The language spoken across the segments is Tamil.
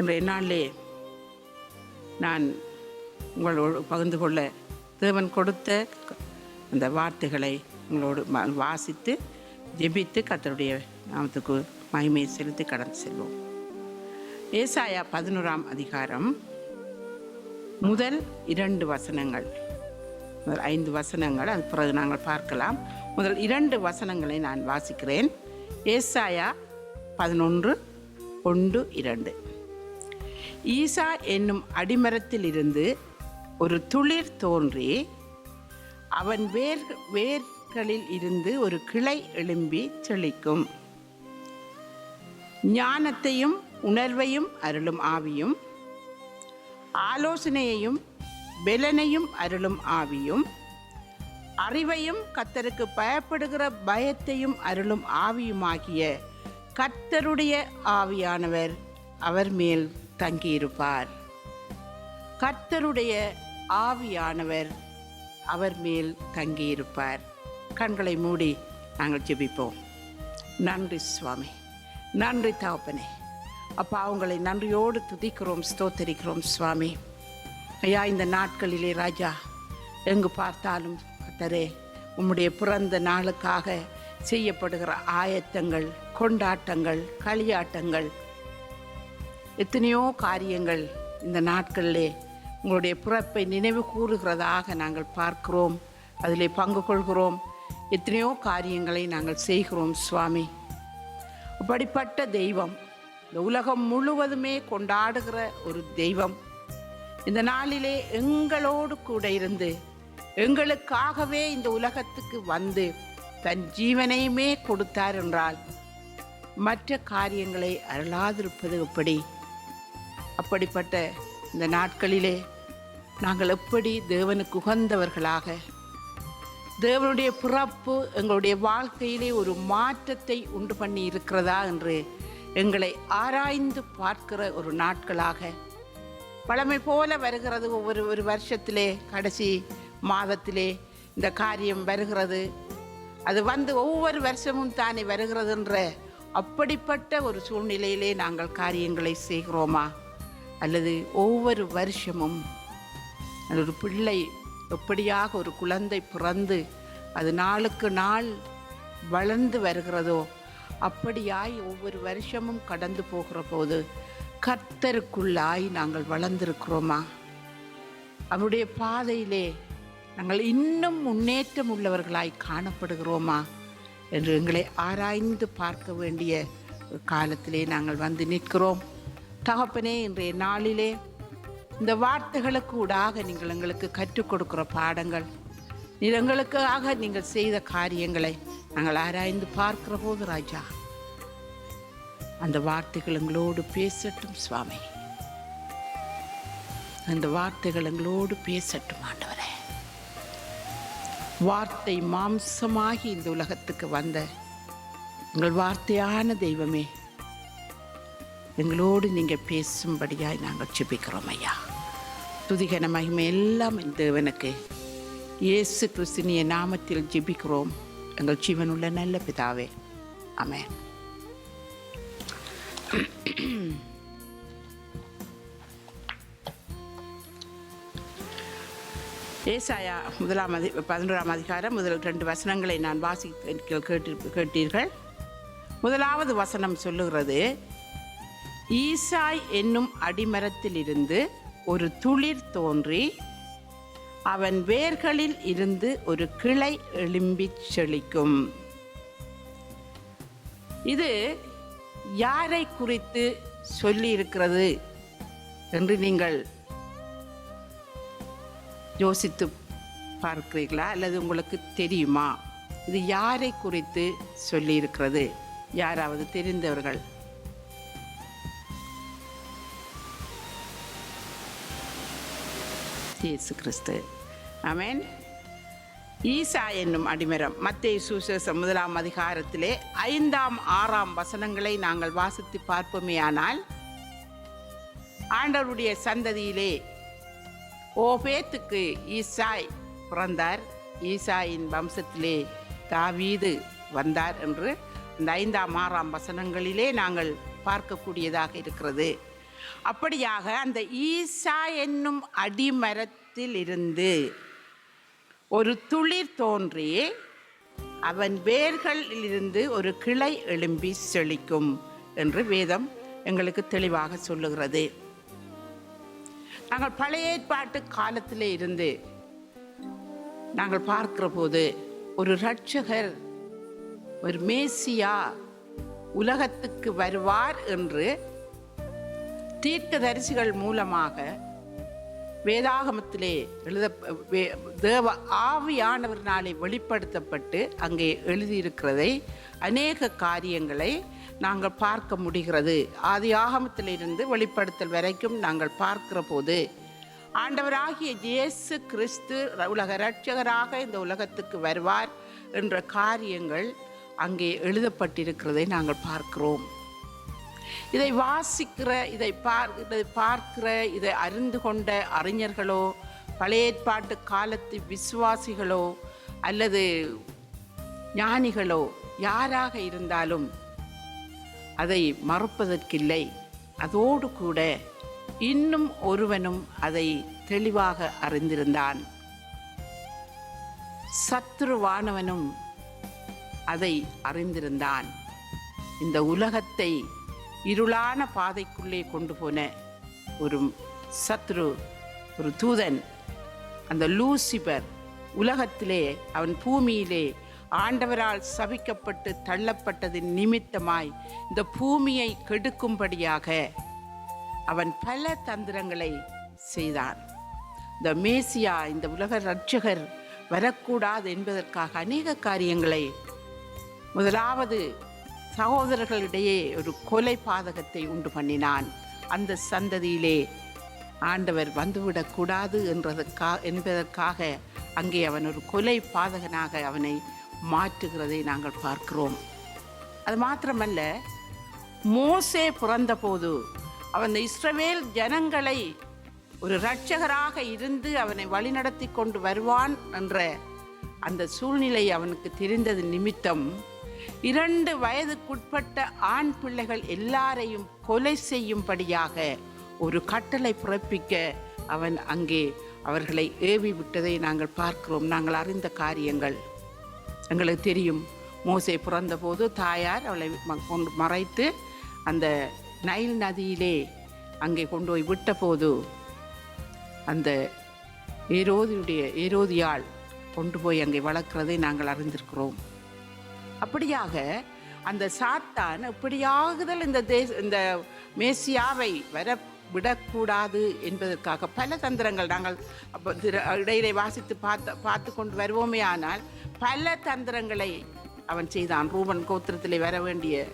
இன்றைய நாளிலே நான் உங்களோடு பகிர்ந்து கொள்ள தேவன் கொடுத்த அந்த வார்த்தைகளை உங்களோடு வாசித்து ஜெபித்து கர்த்தருடைய நாமத்துக்கு மகிமையை செலுத்தி கடந்து செல்வோம். ஏசாயா 11ஆம் அதிகாரம் முதல் 2 வசனங்கள், முதல் 5 வசனங்கள், அது பிறகு நாங்கள் பார்க்கலாம். முதல் 2 வசனங்களை நான் வாசிக்கிறேன். ஏசாயா 11:1-2. ஈசா என்னும் அடிமரத்தில் இருந்து ஒரு துளிர் தோன்றி அவன் வேர்களில் இருந்து ஒரு கிளை எழும்பி செழிக்கும். ஞானத்தையும் உணர்வையும் அருளும் ஆவியும், ஆலோசனையையும் பெலனையும் அருளும் ஆவியும், அறிவையும் கர்த்தருக்கு பயப்படுகிற பயத்தையும் அருளும் ஆவியுமாகிய கர்த்தருடைய ஆவியானவர் அவர் மேல் தங்கியிருப்பார். கர்த்தருடைய ஆவியானவர் அவர் மேல் தங்கியிருப்பார். கண்களை மூடி நாங்கள் ஜெபிப்போம். நன்றி சுவாமி, நன்றி தகப்பனே. அப்பா, உங்களை நன்றியோடு துதிக்கிறோம், ஸ்தோத்தரிக்கிறோம் சுவாமி. ஐயா, இந்த நாட்களிலே ராஜா எங்கு பார்த்தாலும் கர்த்தரே உம்முடைய பிறந்த நாளுக்காக செய்யப்படுகிற ஆயத்தங்கள், கொண்டாட்டங்கள், களியாட்டங்கள், எத்தனையோ காரியங்கள் இந்த நாட்களிலே உங்களுடைய பிறப்பை நினைவு கூறுகிறதாக நாங்கள் பார்க்கிறோம், அதிலே பங்கு கொள்கிறோம். எத்தனையோ காரியங்களை நாங்கள் செய்கிறோம் சுவாமி. அப்படிப்பட்ட தெய்வம், இந்த உலகம் முழுவதுமே கொண்டாடுகிற ஒரு தெய்வம், இந்த நாளிலே எங்களோடு கூட இருந்து எங்களுக்காகவே இந்த உலகத்துக்கு வந்து தன் ஜீவனையுமே கொடுத்தார் என்றால் மற்ற காரியங்களை அருளாதிருப்பது எப்படி? அப்படிப்பட்ட இந்த நாட்களிலே நாங்கள் எப்படி தேவனுக்கு உகந்தவர்களாக, தேவனுடைய பிறப்பு எங்களுடைய வாழ்க்கையிலே ஒரு மாற்றத்தை உண்டு பண்ணி இருக்கிறதா என்று எங்களை ஆராய்ந்து பார்க்கிற ஒரு நாட்களாக, பழமை போல வருகிறது. ஒவ்வொரு வருஷத்திலே கடைசி மாதத்திலே இந்த காரியம் வருகிறது, அது வந்து ஒவ்வொரு வருஷமும் தானே வருகிறதுன்ற அப்படிப்பட்ட ஒரு சூழ்நிலையிலே நாங்கள் காரியங்களை செய்கிறோமா? அல்லது ஒவ்வொரு வருஷமும் ஒரு பிள்ளை எப்படியாக ஒரு குழந்தை பிறந்து அது நாளுக்கு நாள் வளர்ந்து வருகிறதோ அப்படியாய் ஒவ்வொரு வருஷமும் கடந்து போகிற போது கர்த்தருக்குள்ளாய் நாங்கள் வளர்ந்திருக்கிறோமா? அவருடைய பாதையிலே நாங்கள் இன்னும் முன்னேற்றம் உள்ளவர்களாய் காணப்படுகிறோமா என்று எங்களை ஆராய்ந்து பார்க்க வேண்டிய காலத்திலே நாங்கள் வந்து நிற்கிறோம். தகப்பனே, இன்றைய நாளிலே இந்த வார்த்தைகளுக்கு ஊடாக நீங்கள் எங்களுக்கு கற்றுக் கொடுக்கிற பாடங்கள், எங்களுக்காக நீங்கள் செய்த காரியங்களை நாங்கள் ஆராய்ந்து பார்க்கிற போது ராஜா, அந்த வார்த்தைகள் எங்களோடு பேசட்டும் சுவாமி. அந்த வார்த்தைகள் எங்களோடு பேசட்டும் ஆண்டவரே. வார்த்தை மாம்சமாகி இந்த உலகத்துக்கு வந்த எங்கள் வார்த்தையான தெய்வமே, எங்களோடு நீங்கள் பேசும்படியாய் நாங்கள் ஜெபிக்கிறோம் ஐயா. துதிகன மகிமை எல்லாம் இந்த தேவனுக்கு இயேசு கிறிஸ்துவின் நாமத்தில் ஜெபிக்கிறோம் எங்கள் ஜீவனுள்ள நல்ல பிதாவே, ஆமென். ஏசாயா 11ஆம் அதிகாரம் முதல் 2 வசனங்களை நான் கேட்டீர்கள். முதலாவது வசனம் சொல்லுகிறது, ஈசாய் என்னும் அடிமரத்தில் இருந்து ஒரு துளிர் தோன்றி அவன் வேர்களில் இருந்து ஒரு கிளை எழும்பி செழிக்கும். இது யாரை குறித்து சொல்லி இருக்கிறது என்று நீங்கள் யோசித்து பார்க்கிறீர்களா? அல்லது உங்களுக்கு தெரியுமா இது யாரை குறித்து சொல்லி இருக்கிறது? யாராவது தெரிந்தவர்கள்? இயேசு கிறிஸ்து, ஆமென். ஈசா என்னும் அடிமரம், மத்தேயு சுவிசேஷம் 1ஆம் அதிகாரத்திலே 5ஆம் 6ஆம் வசனங்களை நாங்கள் வாசித்து பார்ப்போமேயானால், ஆண்டவருடைய சந்ததியிலே ஓபேத்துக்கு ஈசாய் பிறந்தார், ஈசாயின் வம்சத்திலே தாவீது வந்தார் என்று இந்த 5ஆம் 6ஆம் வசனங்களிலே நாங்கள் பார்க்கக்கூடியதாக இருக்கிறது. அப்படியாக அந்த ஈசா என்னும் அடிமரத்தில் இருந்து ஒரு துளிர் தோன்றி அவன் வேர்களில் இருந்து ஒரு கிளை எழும்பி செழிக்கும் என்று வேதம் எங்களுக்கு தெளிவாக சொல்லுகிறது. நாங்கள் பழைய ஏற்பாட்டு காலத்திலே இருந்து நாங்கள் பார்க்கிற போது ஒரு இரட்சகர், ஒரு மேசியா உலகத்துக்கு வருவார் என்று தீர்க்கதரிசிகள் மூலமாக வேதாகமத்திலே தேவ ஆவியானவர்னாலே வெளிப்படுத்தப்பட்டு அங்கே எழுதியிருக்கிறதை அநேக காரியங்களை நாங்கள் பார்க்க முடிகிறது. ஆதி ஆகமத்திலிருந்து வெளிப்படுத்தல் வரைக்கும் நாங்கள் பார்க்கிற போது ஆண்டவராகிய இயேசு கிறிஸ்து உலக இரட்சகராக இந்த உலகத்துக்கு வருவார் என்ற காரியங்கள் அங்கே எழுதப்பட்டிருக்கிறதை நாங்கள் பார்க்கிறோம். இதை வாசிக்கிற, இதை பார்க்கிற, இதை அறிந்து கொண்ட அறிஞர்களோ, பழைய ஏற்பாட்டு காலத்து விசுவாசிகளோ அல்லது ஞானிகளோ யாராக இருந்தாலும் அதை மறுப்பதற்கில்லை. அதோடு கூட இன்னும் ஒருவனும் அதை தெளிவாக அறிந்திருந்தான். சத்துருவானவனும் அதை அறிந்திருந்தான். இந்த உலகத்தை இருளான பாதைக்குள்ளே கொண்டு போன ஒரு சத்ரு, ஒரு தூதன், அந்த லூசிபர் உலகத்திலே, அவன் பூமியிலே ஆண்டவரால் சபிக்கப்பட்டு தள்ளப்பட்டதின் நிமித்தமாய் இந்த பூமியை கெடுக்கும்படியாக அவன் பல தந்திரங்களை செய்தான். இந்த மேசியா, இந்த உலக இரட்சகர் வரக்கூடாது என்பதற்காக அநேக காரியங்களை, முதலாவது சகோதரர்களிடையே ஒரு கொலை பாதகத்தை உண்டு பண்ணினான். அந்த சந்ததியிலே ஆண்டவர் வந்துவிடக்கூடாது என்பதற்காக அங்கே அவன் ஒரு கொலை பாதகனாக அவனை மாற்றுகிறதை நாங்கள் பார்க்கிறோம். அது மாத்திரமல்ல, மோசே பிறந்தபோது அவன் இஸ்ரவேல் ஜனங்களை ஒரு இரட்சகராக இருந்து அவனை வழிநடத்தி கொண்டு வருவான் என்ற அந்த சூழ்நிலை அவனுக்கு தெரிந்தது நிமித்தம் 2 வயதுக்குட்பட்ட ஆண் பிள்ளைகள் எல்லாரையும் கொலை செய்யும்படியாக ஒரு கட்டளை பிறப்பிக்க அவன் அங்கே அவர்களை ஏவி விட்டதை நாங்கள் பார்க்கிறோம். நாங்கள் அறிந்த காரியங்கள் எங்களுக்கு தெரியும். மோசே பிறந்தபோது தாயார் அவளை மறைத்து அந்த நைல் நதியிலே அங்கே கொண்டு போய் விட்டபோது அந்த ஏரோதியாள் கொண்டு போய் அங்கே வளர்க்கிறதை நாங்கள் அறிந்திருக்கிறோம். அப்படியாக அந்த சாத்தான் எப்படியாகுதல் இந்த மேசியாவை வர விடக்கூடாது என்பதற்காக பல தந்திரங்கள் நாங்கள் இடையிலே வாசித்து பார்த்து கொண்டு வருவோமே. ஆனால் பல தந்திரங்களை அவன் செய்தான். ரூபன் கோத்திரத்திலே வர வேண்டிய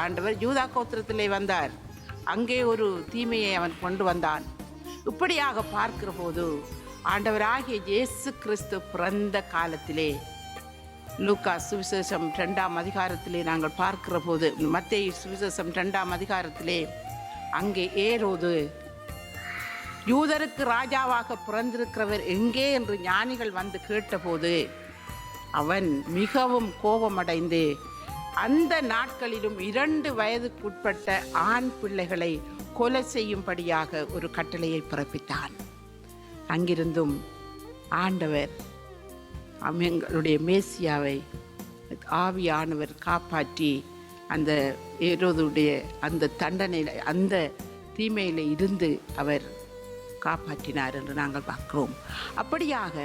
ஆண்டவர் யூதா கோத்திரத்திலே வந்தார். அங்கே ஒரு தீமையை அவன் கொண்டு வந்தான். இப்படியாக பார்க்கிற போது ஆண்டவராகிய இயேசு கிறிஸ்து பிறந்த காலத்திலே, லூக்கா சுவிசேஷம் 2ஆம் அதிகாரத்திலே நாங்கள் பார்க்கிற போது, மத்தேயு சுவிசேஷம் 2ஆம் அதிகாரத்திலே அங்கே ஏரோது யூதருக்கு ராஜாவாக பிறந்திருக்கிறவர் எங்கே என்று ஞானிகள் வந்து கேட்டபோது அவன் மிகவும் கோபமடைந்து அந்த நாட்களிலும் 2 வயதுக்குட்பட்ட ஆண் பிள்ளைகளை கொலை செய்யும்படியாக ஒரு கட்டளையை பிறப்பித்தான். அங்கிருந்தும் ஆண்டவர் எங்களுடைய மேசியாவை ஆவியானவர் காப்பாற்றி அந்த ஏரோதுடைய அந்த தண்டனையில், அந்த தீமையில் இருந்து அவர் காப்பாற்றினார் என்று நாங்கள் பார்க்கிறோம். அப்படியாக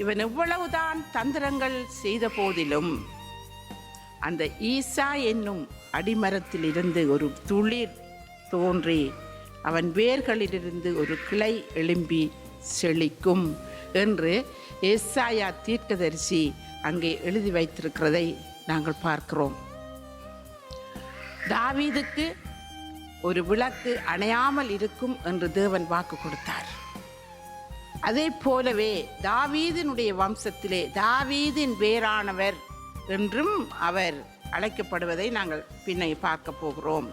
இவன் எவ்வளவுதான் தந்திரங்கள் செய்த போதிலும் அந்த ஈசா என்னும் அடிமரத்தில் இருந்து ஒரு துளிர் தோன்றி அவன் வேர்களிலிருந்து ஒரு கிளை எழும்பி செழிக்கும் என்று ஏசாயா தீர்க்கதரிசி அங்கே எழுதி வைத்திருக்கிறதை நாங்கள் பார்க்கிறோம். தாவீதுக்கு ஒரு விளக்கு அணையாமல் இருக்கும் என்று தேவன் வாக்கு கொடுத்தார். அதே போலவே தாவீதினுடைய வம்சத்திலே தாவீதின் வேரானவர் என்றும் அவர் அழைக்கப்படுவதை நாங்கள் பின்னை பார்க்க போகிறோம்.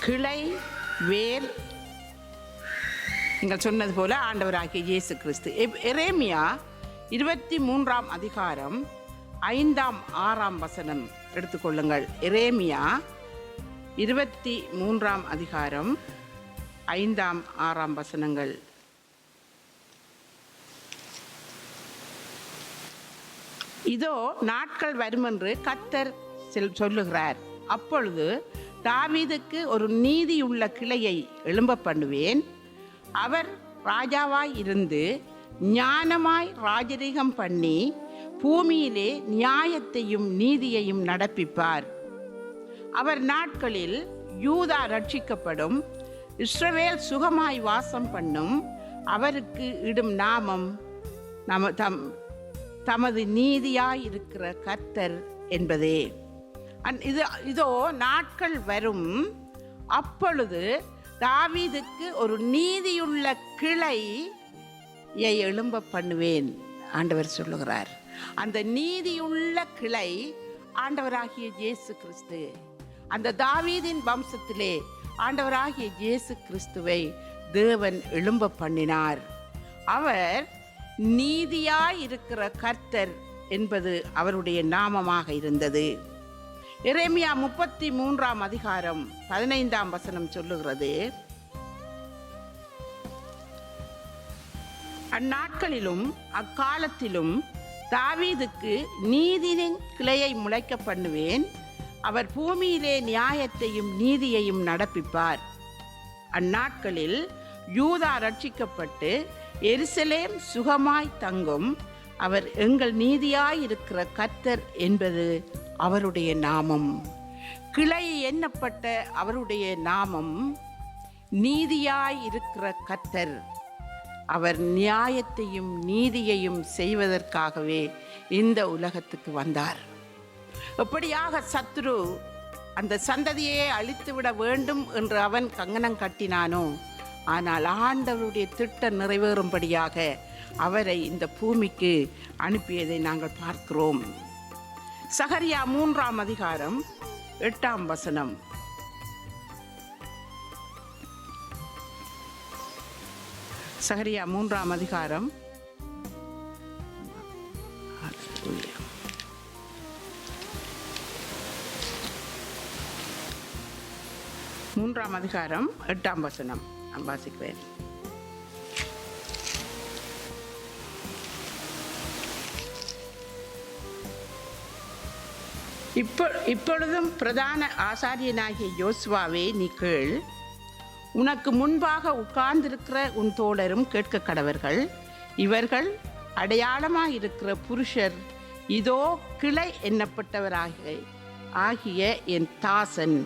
கிளை, வேர், நீங்கள் சொன்னது போல ஆண்டவராகிய இயேசு கிறிஸ்து. எரேமியா 23ஆம் அதிகாரம் 5ஆம் 6ஆம் வசனம் எடுத்துக்கொள்ளுங்கள். எரேமியா 23ஆம் அதிகாரம் 5ஆம் 6ஆம் வசனங்கள். இதோ நாட்கள் வருமென்று கர்த்தர் சொல்லுகிறார். அப்பொழுது தாவீதுக்கு ஒரு நீதியுள்ள கிளையை எழும்ப பண்ணுவேன். அவர் ராஜாவாய் இருந்து ஞானமாய் ராஜரீகம் பண்ணி பூமியிலே நியாயத்தையும் நீதியையும் நடப்பிப்பார். அவர் நாட்களில் யூதா ரட்சிக்கப்படும், இஸ்ரவேல் சுகமாய் வாசம் பண்ணும். அவருக்கு இடும் நாமம் தமது நீதியாய் இருக்கிற கர்த்தர் என்பதே. இதோ நாட்கள் வரும், அப்பொழுது தாவீதுக்கு ஒரு நீதியுள்ள கிளையை எழும்ப பண்ணுவேன் ஆண்டவர் சொல்லுகிறார். அந்த நீதியுள்ள கிளை ஆண்டவராகிய இயேசு கிறிஸ்து. அந்த தாவீதின் வம்சத்திலே ஆண்டவராகிய இயேசு கிறிஸ்துவை தேவன் எழும்ப பண்ணினார். அவர் நீதியாய் இருக்கிற கர்த்தர் என்பது அவருடைய நாமமாக இருந்தது. எரேமியா 33ஆம் அதிகாரம் 15ஆம் வசனம் சொல்லுகிறது, அந்நாட்களிலும் அக்காலத்திலும் தாவீதுக்கு நீதியின் கிளையை முளைக்க பண்ணுவேன். அவர் பூமியிலே நியாயத்தையும் நீதியையும் நடப்பிப்பார். அந்நாட்களில் யூதா ரட்சிக்கப்பட்டு எருசலேம் சுகமாய் தங்கும். அவர் எங்கள் நீதியாய் இருக்கிற கர்த்தர் என்பது அவருடைய நாமம். கிளை எண்ணப்பட்ட அவருடைய நாமம் நீதியாய் இருக்கிற கர்த்தர். அவர் நியாயத்தையும் நீதியையும் செய்வதற்காகவே இந்த உலகத்துக்கு வந்தார். எப்படியாக சத்துரு அந்த சந்ததியை அழித்துவிட வேண்டும் என்று அவன் கங்கணம் கட்டினானோ, ஆனால் ஆண்டவருடைய திட்டம் நிறைவேறும்படியாக அவரை இந்த பூமிக்கு அனுப்பியதை நாங்கள் பார்க்கிறோம். சகரியா 3ஆம் அதிகாரம் 8ஆம் வசனம். சகரியா 3ஆம் அதிகாரம் 3ஆம் அதிகாரம் 8ஆம் வசனம் நான் வாசிக்கிறேன். இப்பொழுதும் பிரதான ஆசாரியனாகிய யோசுவாவே, நீ கேள். உனக்கு முன்பாக உட்கார்ந்திருக்கிற உன் தோழரும் கேட்க கடவர்கள். இவர்கள் அடையாளமாயிருக்கிற புருஷர். இதோ கிளை ஆகிய என் தாசன்.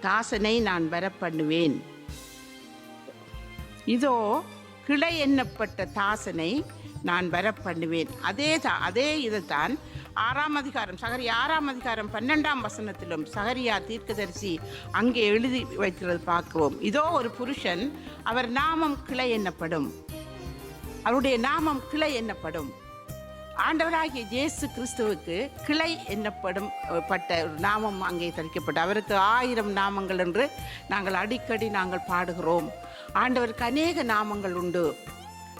தாசனை நான் வர பண்ணுவேன். இதோ கிளை எண்ணப்பட்ட தாசனை நான் வர பண்ணுவேன். அதே இதைத்தான் 6ஆம் அதிகாரம் சகரியா 6ஆம் அதிகாரம் 12ஆம் வசனத்திலும் சகரியா தீர்க்கதரிசி அங்கே எழுதி வைக்கிறது பார்க்கிறோம். இதோ ஒரு புருஷன், அவர் நாமம் கிளை எண்ணப்படும். அவருடைய நாமம் கிளை எண்ணப்படும். ஆண்டவராகிய இயேசு கிறிஸ்துவுக்கு கிளை எண்ணப்படும் பட்ட ஒரு நாமம் அங்கே தரிக்கப்பட்ட. அவருக்கு 1000 நாமங்கள் என்று நாங்கள் அடிக்கடி பாடுகிறோம். ஆண்டவருக்கு அநேக நாமங்கள் உண்டு.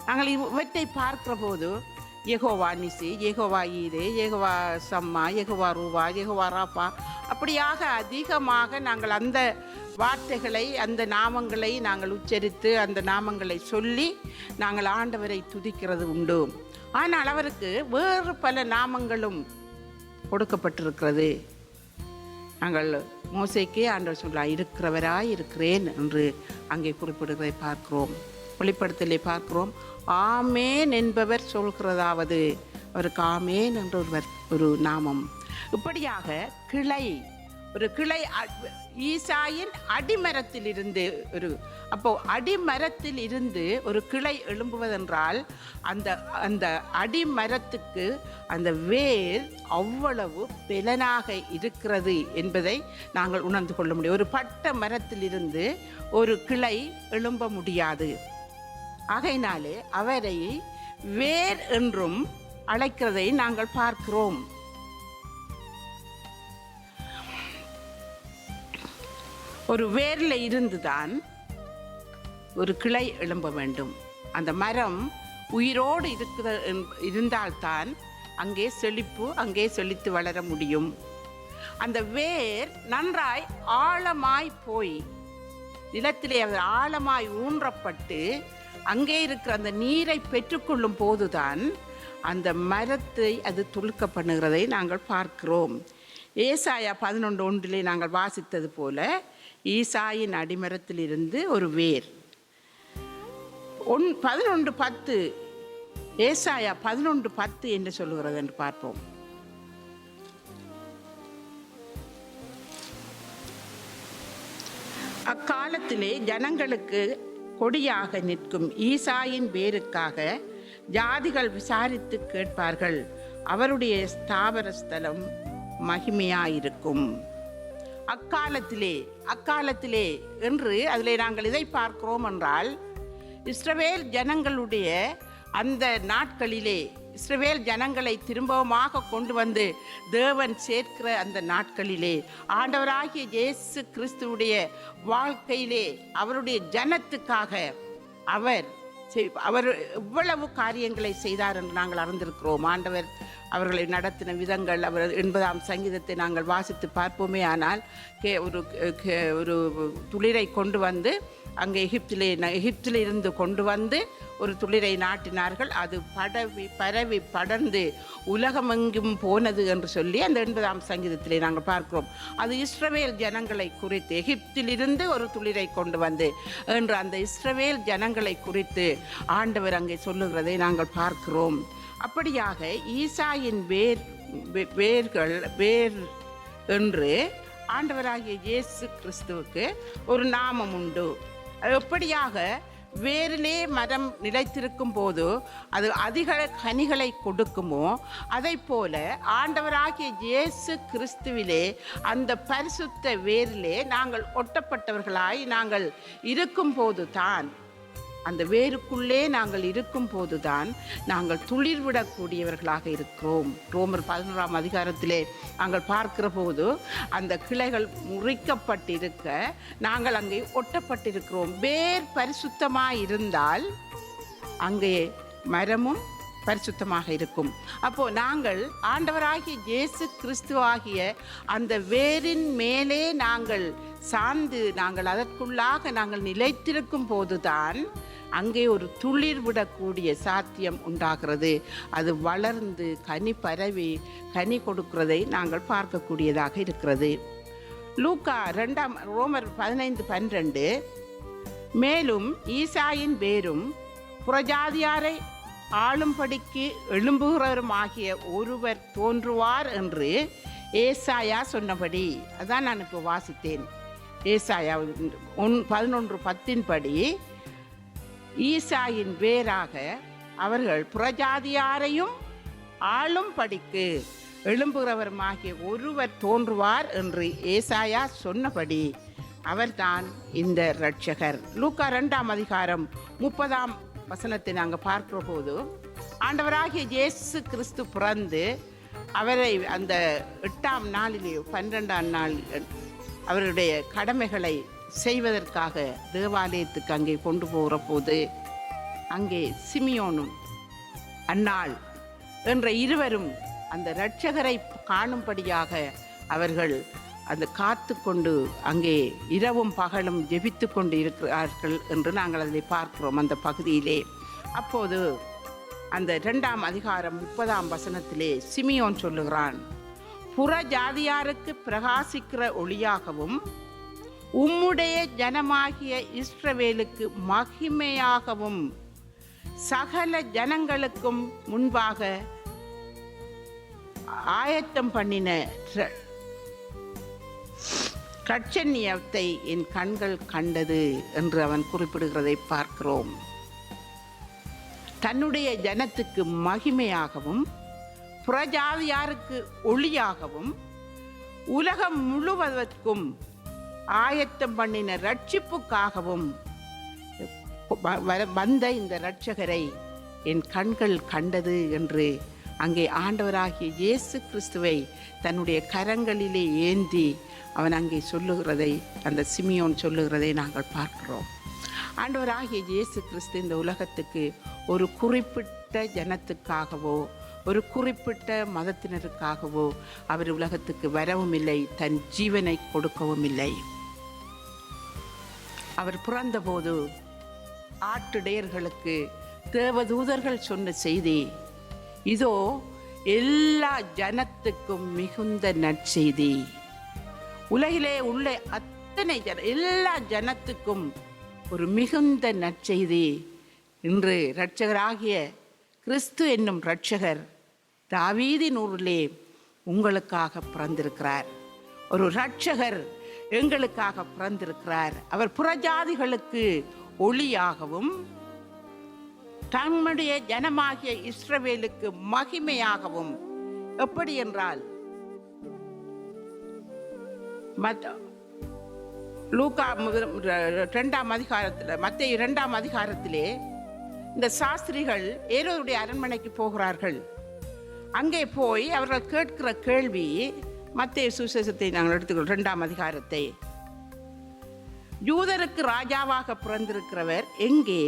நாங்கள் இவற்றை பார்க்கிற போது யெகோவா நிசி, யெகோவா ஈரே, யெகோவா சம்மா, யெகோவா ரூவா, யெகோவா ராப்பா, அப்படியாக அதிகமாக நாங்கள் அந்த வார்த்தைகளை, அந்த நாமங்களை நாங்கள் உச்சரித்து அந்த நாமங்களை சொல்லி நாங்கள் ஆண்டவரை துதிக்கிறது உண்டு. ஆனால் அவருக்கு வேறு பல நாமங்களும் கொடுக்கப்பட்டிருக்கிறது. நாங்கள் மோசேக்கே ஆண்டவர் சொல்லலாம், இருக்கிறவராய் இருக்கிறேன் என்று அங்கே குறிப்பிடுவதை பார்க்கிறோம். வெளிப்படுத்தலை பார்க்கிறோம். ஆமேன் என்பவர் சொல்கிறதாவது, அவருக்கு ஆமேன் என்ற ஒரு நாமம். இப்படியாக ஒரு கிளை ஈசாயின் அடிமரத்தில் இருந்து அடிமரத்தில் இருந்து ஒரு கிளை எழும்புவதென்றால் அந்த அடிமரத்துக்கு அந்த வேர் அவ்வளவு பலனாக இருக்கிறது என்பதை நாங்கள் உணர்ந்து கொள்ள முடியும். ஒரு பட்ட மரத்திலிருந்து ஒரு கிளை எழும்ப முடியாது. ஆகையினாலே அவரை வேர் என்றும் அழைக்கிறதை நாங்கள் பார்க்கிறோம். ஒரு வேரில் இருந்துதான் ஒரு கிளை எழும்ப வேண்டும். அந்த மரம் உயிரோடு இருந்தால்தான் அங்கே செழிப்பு, அங்கே செழித்து வளர முடியும். அந்த வேர் நன்றாய் ஆழமாய் போய் நிலத்திலே ஆழமாய் ஊன்றப்பட்டு அங்கே இருக்கிற அந்த நீரை பெற்றுக்கொள்ளும் போதுதான் அந்த மரத்தை அது துளுக்க பண்ணுகிறதை நாங்கள் பார்க்கிறோம். ஏசாயா 11:1 நாங்கள் வாசித்தது போல ஈசாயின் அடிமரத்திலிருந்து ஒரு வேர். 11:10 ஏசாயா 11:10 என்று சொல்லுகிறது என்று பார்ப்போம். அக்காலத்திலே ஜனங்களுக்கு கொடியாக நிற்கும் ஈசாயின் வேருக்காக ஜாதிகள் விசாரித்து கேட்பார்கள். அவருடைய ஸ்தாபர ஸ்தலம் மகிமையாயிருக்கும். அக்காலத்திலே என்று அதிலே நாங்கள் இதை பார்க்கிறோம் என்றால், இஸ்ரவேல் ஜனங்களுடைய அந்த நாட்களிலே, இஸ்ரவேல் ஜனங்களை திரும்பமாக கொண்டு வந்து தேவன் சேர்க்கிற அந்த நாட்களிலே, ஆண்டவராகிய இயேசு கிறிஸ்துவுடைய வாழ்க்கையிலே அவருடைய ஜனத்துக்காக அவர் எவ்வளவு காரியங்களை செய்தார் என்று நாங்கள் அறிந்திருக்கிறோம். ஆண்டவர் அவர்களை நடத்தின விதங்கள், அவர் 80ஆம் சங்கீதத்தை நாங்கள் வாசித்து பார்ப்போமே. ஆனால் ஒரு துளிரை கொண்டு வந்து அங்கே எகிப்தில் இருந்து கொண்டு வந்து ஒரு துளிரை நாட்டினார்கள். அது பரவி படர்ந்து உலகமெங்கும் போனது என்று சொல்லி அந்த 80ஆம் சங்கீதத்திலே நாங்கள் பார்க்கிறோம். அது இஸ்ரவேல் ஜனங்களை குறித்து, எகிப்திலிருந்து ஒரு துளிரை கொண்டு வந்து என்று அந்த இஸ்ரவேல் ஜனங்களை குறித்து ஆண்டவர் அங்கே சொல்லுகிறதை நாங்கள் பார்க்கிறோம். அப்படியாக ஈசாயின் வேர் என்று ஆண்டவராகிய இயேசு கிறிஸ்துவுக்கு ஒரு நாமம் உண்டு. எப்படியாக வேரிலே மரம் நிலைத்திருக்கும் போது அது அதிக கனிகளை கொடுக்குமோ, அதை போல ஆண்டவராகிய இயேசு கிறிஸ்துவிலே அந்த பரிசுத்த வேரிலே நாங்கள் ஒட்டப்பட்டவர்களாய் நாங்கள் இருக்கும் போதுதான், அந்த வேருக்குள்ளே நாங்கள் இருக்கும் போதுதான் நாங்கள் துளிர்விடக்கூடியவர்களாக இருக்கிறோம். ரோமர் 11ஆம் அதிகாரத்திலே நாங்கள் பார்க்கிற போது அந்த கிளைகள் முறிக்கப்பட்டிருக்க நாங்கள் அங்கே ஒட்டப்பட்டிருக்கிறோம். வேர் பரிசுத்தமாக இருந்தால் அங்கே மரமும் பரிசுத்தமாக இருக்கும். அப்போ நாங்கள் ஆண்டவராகிய இயேசு கிறிஸ்துவாகிய அந்த வேரின் மேலே நாங்கள் சார்ந்து நாங்கள் அதற்குள்ளாக நாங்கள் நிலைத்திருக்கும் போதுதான் அங்கே ஒரு துளிர் விடக்கூடிய சாத்தியம் உண்டாகிறது. அது வளர்ந்து கனி பரவி கனி கொடுக்கிறதை நாங்கள் பார்க்கக்கூடியதாக இருக்கிறது. ரோமர் 15:12 மேலும் ஈசாயின் வேரும் புறஜாதியாரை ஆளும்படிக்கு எழும்புகிறவருமாகிய ஒருவர் தோன்றுவார் என்று ஏசாயா சொன்னபடி, அதான் நான் இப்போ வாசித்தேன். ஏசாயா 11:10 படி ஈசாயின் வேராக அவர்கள் புறஜாதியாரையும் ஆளும்படிக்கு எழும்புகிறவருமாகிய ஒருவர் தோன்றுவார் என்று ஏசாயா சொன்னபடி அவர்தான் இந்த இரட்சகர். லூக்கா 2ஆம் அதிகாரம் 30ஆம் வசனத்தை நாங்கள் பார்க்கிற போது ஆண்டவராகிய இயேசு கிறிஸ்து பிறந்து அவரை அந்த 8ஆம் நாளிலே 12ஆம் நாள் அவருடைய கடமைகளை செய்வதற்காக தேவாலயத்துக்கு அங்கே கொண்டு போகிற போது அங்கே சிமியோனும் அன்னாள் என்ற இருவரும் அந்த இரட்சகரை காணும்படியாக அவர்கள் அந்த காத்து கொண்டு அங்கே இரவும் பகலும் ஜெபித்து கொண்டு இருக்கிறார்கள் என்று நாங்கள் அதை பார்க்கிறோம் அந்த பகுதியிலே. அப்போது அந்த 2ஆம் அதிகாரம் 30ஆம் வசனத்திலே சிமியோன் சொல்லுகிறான், புற ஜாதியாருக்கு பிரகாசிக்கிற ஒளியாகவும் உம்முடைய ஜனமாகிய இஸ்ரவேலுக்கு மகிமையாகவும் சகல ஜனங்களுக்கும் முன்பாக ஆயத்தம் பண்ணின கட்சண்யத்தை என் கண்கள் கண்டது என்று அவன் குறிப்பிடுகிறதை பார்க்கிறோம். தன்னுடைய ஜனத்துக்கு மகிமையாகவும் புறஜாதியாருக்கு ஒளியாகவும் உலகம் முழுவதற்கும் ஆயத்தம் பண்ணின ரட்சிப்புக்காகவும் வந்த இந்த இரட்சகரை என் கண்கள் கண்டது என்று அங்கே ஆண்டவராகிய இயேசு கிறிஸ்துவை தன்னுடைய கரங்களிலே ஏந்தி அவன் அங்கே சொல்லுகிறதை, அந்த சிமியோன் சொல்லுகிறதை நாங்கள் பார்க்கிறோம். ஆண்டவராகிய இயேசு கிறிஸ்து இந்த உலகத்துக்கு ஒரு குறிப்பிட்ட ஜனத்துக்காகவோ ஒரு குறிப்பிட்ட மதத்தினருக்காகவோ அவர் உலகத்துக்கு வரவும் இல்லை, தன் ஜீவனை கொடுக்கவும் இல்லை. அவர் பிறந்தபோது ஆட்டுடையர்களுக்கு தேவதூதர்கள் சொன்ன செய்தி, இதோ எல்லா ஜனத்துக்கும் மிகுந்த நற்செய்தி. உலகிலே உள்ள அத்தனை எல்லா ஜனத்துக்கும் ஒரு மிகுந்த நற்செய்தி. இன்று இரட்சகராகிய கிறிஸ்து என்னும் இரட்சகர் தாவீதின் ஊரிலே உங்களுக்காக பிறந்திருக்கிறார். ஒரு இரட்சகர் எங்களுக்காக பிறந்திருக்கிறார். அவர் புறஜாதிகளுக்கு ஒளியாகவும் தம்முடைய ஜனமாகிய இஸ்ரவேலுக்கு மகிமையாகவும். எப்படி என்றால் லூக்கா 2ஆம் அதிகாரத்தில், மத்தேயு 2ஆம் அதிகாரத்திலே இந்த சாஸ்திரிகள் ஏரோதுடைய அரண்மனைக்கு போகிறார்கள். அங்கே போய் அவர்கள் கேட்கிற கேள்வி, மத்தேயு சுவிசேஷத்தை நாங்கள் எடுத்துக்கிறோம் 2ஆம் அதிகாரத்தை, யூதருக்கு ராஜாவாக பிறந்திருக்கிறவர் எங்கே?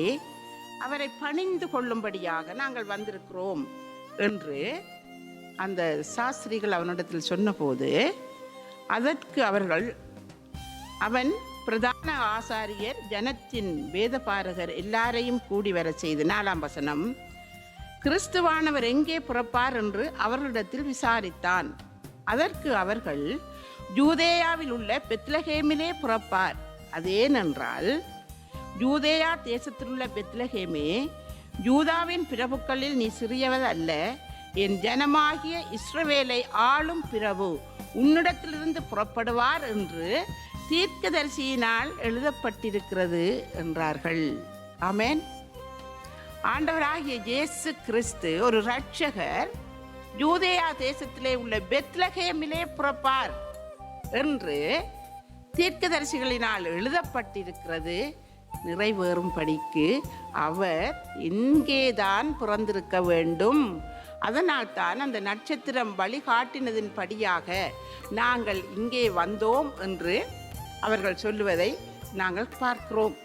அவரை பணிந்து கொள்ளும்படியாக நாங்கள் வந்திருக்கிறோம் என்று அந்த சாஸ்திரிகள் அவனிடத்தில் சொன்னபோது, அதற்கு அவர்கள், அவன் பிரதான ஆசாரியர் ஜனத்தின் வேதபாரகர் எல்லாரையும் கூடி வர செய்து 4ஆம் வசனம், கிறிஸ்துவானவர் எங்கே பிறப்பார் என்று அவர்களிடத்தில் விசாரித்தான். அதற்கு அவர்கள், யூதேயாவில் உள்ள பெத்லகேமிலே பிறப்பார். அதேனென்றால் யூதேயா தேசத்திலுள்ள பெத்லகேமே, யூதாவின் பிரபுக்களில் நீ சிறியவர் அல்ல, என் ஜனமாகிய இஸ்ரவேலை ஆளும் பிரபு உன்னிடத்திலிருந்து புறப்படுவார் என்று தீர்க்கதரிசியினால் எழுதப்பட்டிருக்கிறது என்றார்கள். ஆமென். ஆண்டவராகிய இயேசு கிறிஸ்து ஒரு இரட்சகர் யூதேயா தேசத்திலே உள்ள பெத்லகேமிலே பிறப்பார் என்று தீர்க்கதரிசிகளினால் எழுதப்பட்டிருக்கிறது நிறைவேறும்படிக்கு அவர் இங்கேதான் பிறந்திருக்க வேண்டும். அதனால் தான் அந்த நட்சத்திரம் வழிகாட்டினதின் படியாக நாங்கள் இங்கே வந்தோம் என்று அவர்கள் சொல்லுவதை நாங்கள் பார்க்கிறோம்.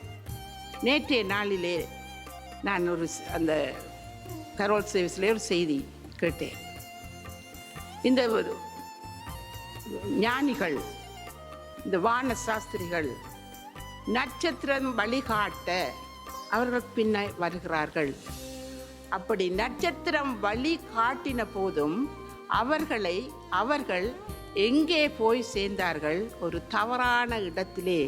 நேற்றைய நாளிலே நான் அந்த கரோல் சேவிஸிலே ஒரு செய்தி கேட்டேன். இந்த ஞானிகள், இந்த வான சாஸ்திரிகள் நட்சத்திரம் வழிகாட்ட அவர்கள் பின்ன வருகிறார்கள். அப்படி நட்சத்திரம் வழி காட்டின போதும் அவர்கள் எங்கே போய் சேர்ந்தார்கள்? ஒரு தவறான இடத்திலே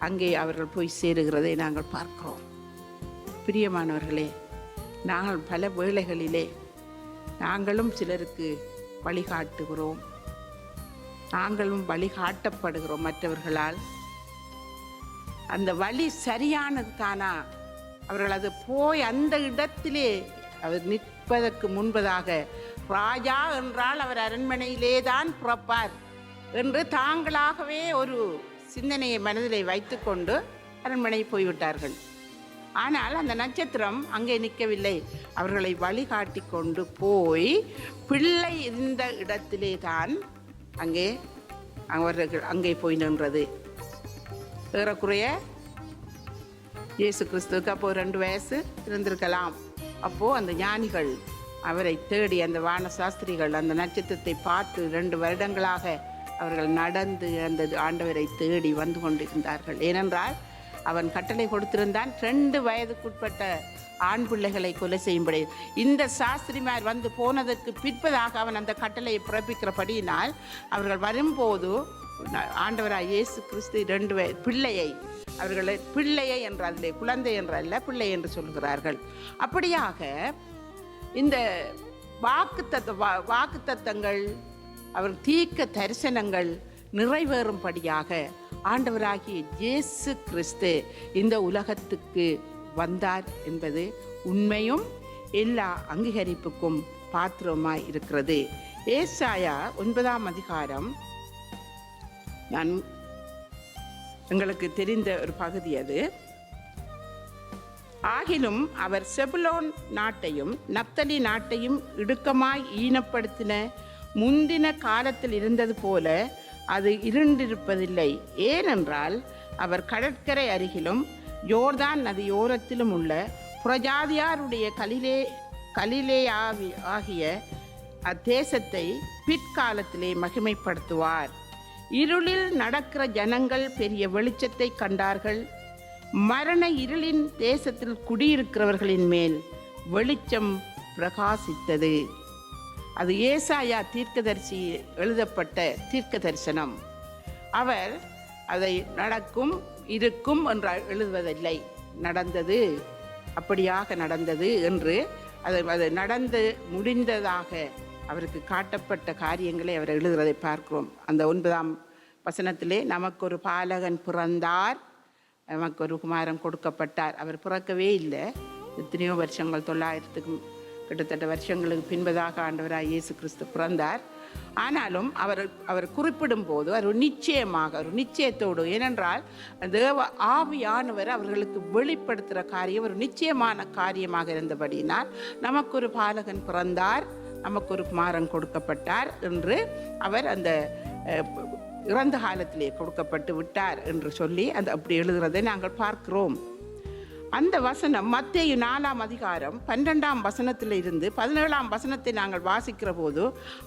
அங்கே அவர்கள் போய் சேருகிறதை நாங்கள் பார்க்கிறோம். பிரியமானவர்களே, நாங்கள் பல வேளைகளிலே நாங்களும் சிலருக்கு வழிகாட்டுகிறோம், நாங்களும் வழிகாட்டப்படுகிறோம் மற்றவர்களால். அந்த வழி சரியானது தானா? அவர்கள் அது போய் அந்த இடத்திலே அவர் நிற்பதற்கு முன்பதாக, ராஜா என்றால் அவர் அரண்மனையிலே தான் பிறப்பார் என்று தாங்களாகவே ஒரு சிந்தனையை மனதிலே வைத்துக்கொண்டு அரண்மனை போய்விட்டார்கள். ஆனால் அந்த நட்சத்திரம் அங்கே நிற்கவில்லை. அவர்களை வழிகாட்டி கொண்டு போய் பிள்ளை இந்த இடத்திலே தான் அவர்கள் அங்கே போய் நின்றது. ஏறக்குறைய இயேசு கிறிஸ்துவுக்கு அப்போது 2 வயசு இருந்திருக்கலாம். அப்போது அந்த ஞானிகள் அவரை தேடி, அந்த வான சாஸ்திரிகள் அந்த நட்சத்திரத்தை பார்த்து 2 வருடங்களாக அவர்கள் நடந்து அந்த ஆண்டவரை தேடி வந்து கொண்டிருந்தார்கள். ஏனென்றால் அவன் கட்டளை கொடுத்திருந்தான் 2 வயதுக்குட்பட்ட ஆண் பிள்ளைகளை கொலை செய்யும்படி. இந்த சாஸ்திரிமார் வந்து போனதற்கு பிற்பதாக அவன் அந்த கட்டளையை பிறப்பிக்கிறபடியினால் அவர்கள் வரும்போது ஆண்டவராய் இயேசு கிறிஸ்து 2 வயது பிள்ளையை, அவர்களை பிள்ளையை என்றாலே குழந்தை என்றல்ல பிள்ளை என்று சொல்கிறார்கள். அப்படியாக இந்த வாக்குத்தத்தங்கள், அவர் தீர்க்க தரிசனங்கள் நிறைவேறும்படியாக ஆண்டவராகிய இயேசு கிறிஸ்து இந்த உலகத்துக்கு வந்தார் என்பது உண்மையும் எல்லா அங்கீகரிப்புக்கும் பாத்திரமாய் இருக்கிறது. ஏசாயா 9ஆம் அதிகாரம், நான் எங்களுக்கு தெரிந்த ஒரு பகுதி அது. ஆகிலும் அவர் செபுலோன் நாட்டையும் நப்தலி நாட்டையும் இடுக்கமாய் ஈனப்படுத்தின முந்தின காலத்தில் இருந்தது போல அது இருண்டிருப்பதில்லை. ஏனென்றால் அவர் கடற்கரை அருகிலும் யோர்தான் நதியோரத்திலும் உள்ள புறஜாதியாருடைய கலிலே ஆகிய அத்தேசத்தை பிற்காலத்திலே மகிமைப்படுத்துவார். இருளில் நடக்கிற ஜனங்கள் பெரிய வெளிச்சத்தை கண்டார்கள். மரண இருளின் தேசத்தில் குடியிருக்கிறவர்களின் மேல் வெளிச்சம் பிரகாசித்தது. அது ஏசாயா தீர்க்கதரிசி எழுதப்பட்ட தீர்க்க தரிசனம். அவர் அதை நடக்கும் இருக்கும் என்று எழுதுவதில்லை, நடந்தது, அப்படியாக நடந்தது என்று அது நடந்து முடிந்ததாக அவருக்கு காட்டப்பட்ட காரியங்களை அவர் எழுதுவதை பார்க்கிறோம். அந்த 9ஆம் வசனத்திலே நமக்கு ஒரு பாலகன் பிறந்தார், நமக்கு ஒரு குமாரன் கொடுக்கப்பட்டார். அவர் பிறக்கவே இல்லை. எத்தனையோ வருஷங்கள், 900க்கும் கிட்டத்தட்ட வருஷங்களுக்கு பின்பதாக ஆண்டவராக இயேசு கிறிஸ்து பிறந்தார். ஆனாலும் அவர் குறிப்பிடும் போது ஒரு நிச்சயமாக, ஒரு நிச்சயத்தோடு, ஏனென்றால் தேவ ஆவியானவர் அவர்களுக்கு வெளிப்படுத்துகிற காரியம் ஒரு நிச்சயமான காரியமாக இருந்தபடியினால் நமக்கு ஒரு பாலகன் பிறந்தார், நமக்கு ஒரு குமாரன் கொடுக்கப்பட்டார் என்று அவர் அந்த இறந்த காலத்திலே கொடுக்கப்பட்டு விட்டார் என்று சொல்லி அப்படி எழுதுறதை நாங்கள் பார்க்கிறோம். அந்த வசனம் மத்தேயு 4ஆம் அதிகாரம் 12ஆம் வசனத்தில் இருந்து 17ஆம் வசனத்தை நாங்கள் வாசிக்கிற போது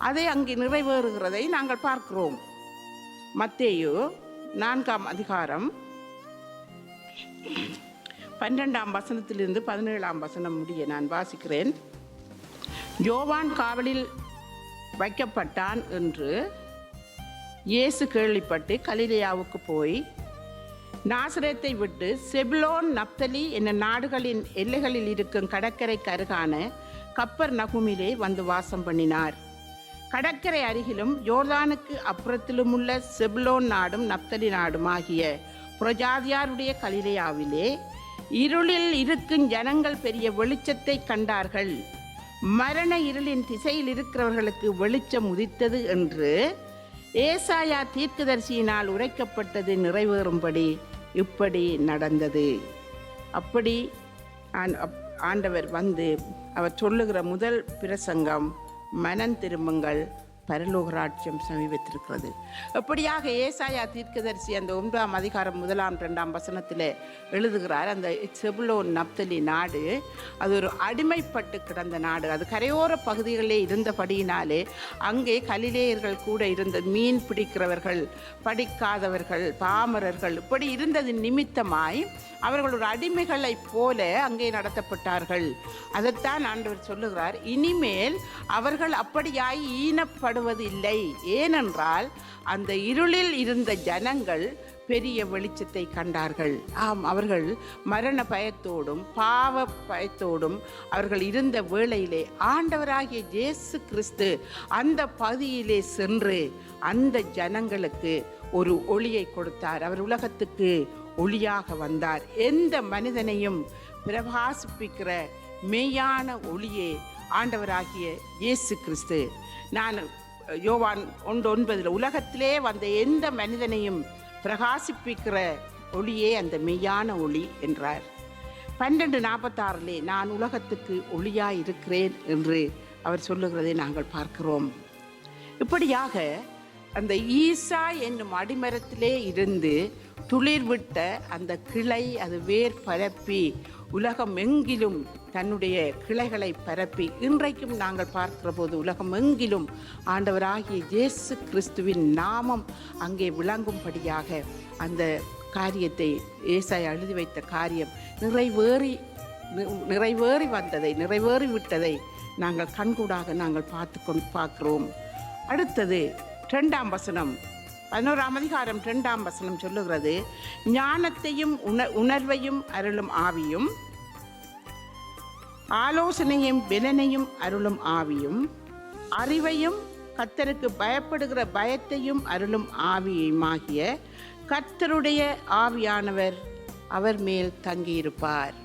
அதை அங்கே நிறைவேறுகிறதை நாங்கள் பார்க்கிறோம். மத்தேயு 4ஆம் அதிகாரம் 12ஆம் வசனத்திலிருந்து 17ஆம் வசனம் முடிய நான் வாசிக்கிறேன். யோவான் காவலில் வைக்கப்பட்டான் என்று இயேசு கேள்விப்பட்டு கலிலேயாவுக்கு போய் நாசரேத்தை விட்டு செபுலோன், நப்தலி என்ன நாடுகளின் எல்லைகளில் இருக்கும் கடற்கரைக்கு அருகான கப்பர்நகூமிலே வந்து வாசம் பண்ணினார். கடற்கரை அருகிலும் யோர்தானுக்கு அப்புறத்திலும் உள்ள செபுலோன் நாடும் நப்தலி நாடும் ஆகிய புறஜாதியாருடைய கலிலேயாவிலே இருளில் இருக்கும் ஜனங்கள் பெரிய வெளிச்சத்தை கண்டார்கள். மரண இருளின் திசையில் இருக்கிறவர்களுக்கு வெளிச்சம் உதித்தது என்று ஏசாயா தீர்க்கதரிசியினால் உரைக்கப்பட்டது நிறைவேறும்படி இப்படி நடந்தது. அப்படி ஆண்டவர் வந்து அவர் சொல்லுகிற முதல் பிரசங்கம், மனம் திரும்புங்கள், பரலோக ராஜ்யம் சமீபத்திருக்கிறது. எப்படியாக ஏசாயா தீர்க்கதரிசி அந்த 9ஆம் அதிகாரம் 1ஆம் 2ஆம் வசனத்தில் எழுதுகிறார். அந்த செபுலோன் நப்தலி நாடு அது ஒரு அடிமைப்பட்டு கிடந்த நாடு. அது கரையோர பகுதிகளிலே இருந்தபடியினாலே அங்கே கலிலேயர்கள் கூட இருந்த, மீன் பிடிக்கிறவர்கள், படிக்காதவர்கள், பாமரர்கள், இப்படி இருந்தது நிமித்தமாய் அவர்கள் ஒரு அடிமைகளைப் போல அங்கே நடத்தப்பட்டார்கள். அதைத்தான் ஆண்டவர் சொல்லுகிறார், இனிமேல் அவர்கள் அப்படியாய் ஈனப்படுவதில்லை. ஏனென்றால் அந்த இருளில் இருந்த ஜனங்கள் பெரிய வெளிச்சத்தை கண்டார்கள். ஆம், அவர்கள் மரண பயத்தோடும் பாவ பயத்தோடும் அவர்கள் இருந்த வேளையிலே ஆண்டவராகிய இயேசு கிறிஸ்து அந்த பகுதியிலே சென்று அந்த ஜனங்களுக்கு ஒரு ஒளியை கொடுத்தார். அவர் உலகத்துக்கு ஒளியாக வந்தார். எந்த மனிதனையும் பிரகாசிப்பிக்கிற மெய்யான ஒளியே ஆண்டவராகிய இயேசு கிறிஸ்து. நான் யோவான் 1:9 உலகத்திலே வந்த எந்த மனிதனையும் பிரகாசிப்பிக்கிற ஒளியே அந்த மெய்யான ஒளி என்றார். 12:46 நான் உலகத்துக்கு ஒளியாய் இருக்கிறேன் என்று அவர் சொல்லுகிறதை நாங்கள் பார்க்கிறோம். இப்படியாக அந்த ஈசா என்னும் அடிமரத்திலே இருந்து துளிர்விட்ட அந்த கிளை அது வேர் பரப்பி உலகம் எங்கிலும் தன்னுடைய கிளைகளை பரப்பி இன்றைக்கும் நாங்கள் பார்க்கிற போது உலகம் எங்கிலும் ஆண்டவராகிய இயேசு கிறிஸ்துவின் நாமம் அங்கே விளங்கும்படியாக அந்த காரியத்தை ஏசாயா எழுதி வைத்த காரியம் நிறைவேறி வந்ததை, நிறைவேறி விட்டதை நாங்கள் கண்கூடாக நாங்கள் பார்க்கிறோம். அடுத்தது 2ஆம் வசனம், 11ஆம் அதிகாரம் 2ஆம் வசனம் சொல்லுகிறது, ஞானத்தையும் உணர்வையும் அருளும் ஆவியும், ஆலோசனையும் பெலனையும் அருளும் ஆவியும், அறிவையும் கர்த்தருக்கு பயப்படுகிற பயத்தையும் அருளும் ஆவியுமாகிய கர்த்தருடைய ஆவியானவர் அவர் மேல் தங்கியிருப்பார்.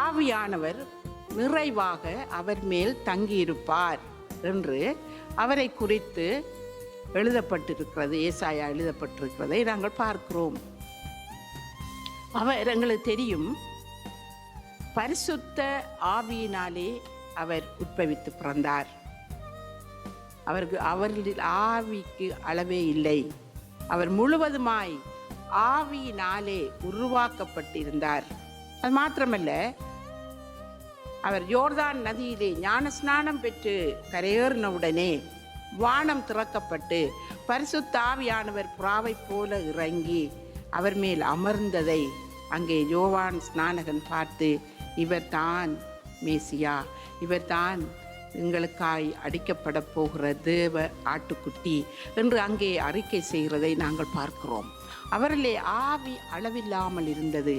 ஆவியானவர் நிறைவாக அவர் மேல் தங்கியிருப்பார் என்று அவரை குறித்து எழுதப்பட்டிருக்கிறது, ஏசாயா எழுதப்பட்டிருக்கிறதை நாங்கள் பார்க்கிறோம். அவர் எங்களுக்கு தெரியும், பரிசுத்த ஆவியினாலே அவர் உட்பவித்து பிறந்தார். அவரில் ஆவிக்கு அளவே இல்லை. அவர் முழுவதுமாய் ஆவியினாலே உருவாக்கப்பட்டிருந்தார். அது மாத்திரமல்ல, அவர் யோர்தான் நதியிலே ஞானஸ்நானம் பெற்று கரையேறினவுடனே வானம் திறக்கப்பட்டு பரிசுத்த ஆவியானவர் புறாவைப் போல இறங்கி அவர் மேல் அமர்ந்ததை அங்கே யோவான் ஸ்நானகன் பார்த்து, இவர்தான் மேசியா, இவர்தான் எங்களுக்காய் அடிக்கப்பட போகிற தேவ ஆட்டுக்குட்டி என்று அங்கே அறிக்கை செய்கிறதை நாங்கள் பார்க்கிறோம். அவரிலே ஆவி அளவில்லாமல் இருந்தது.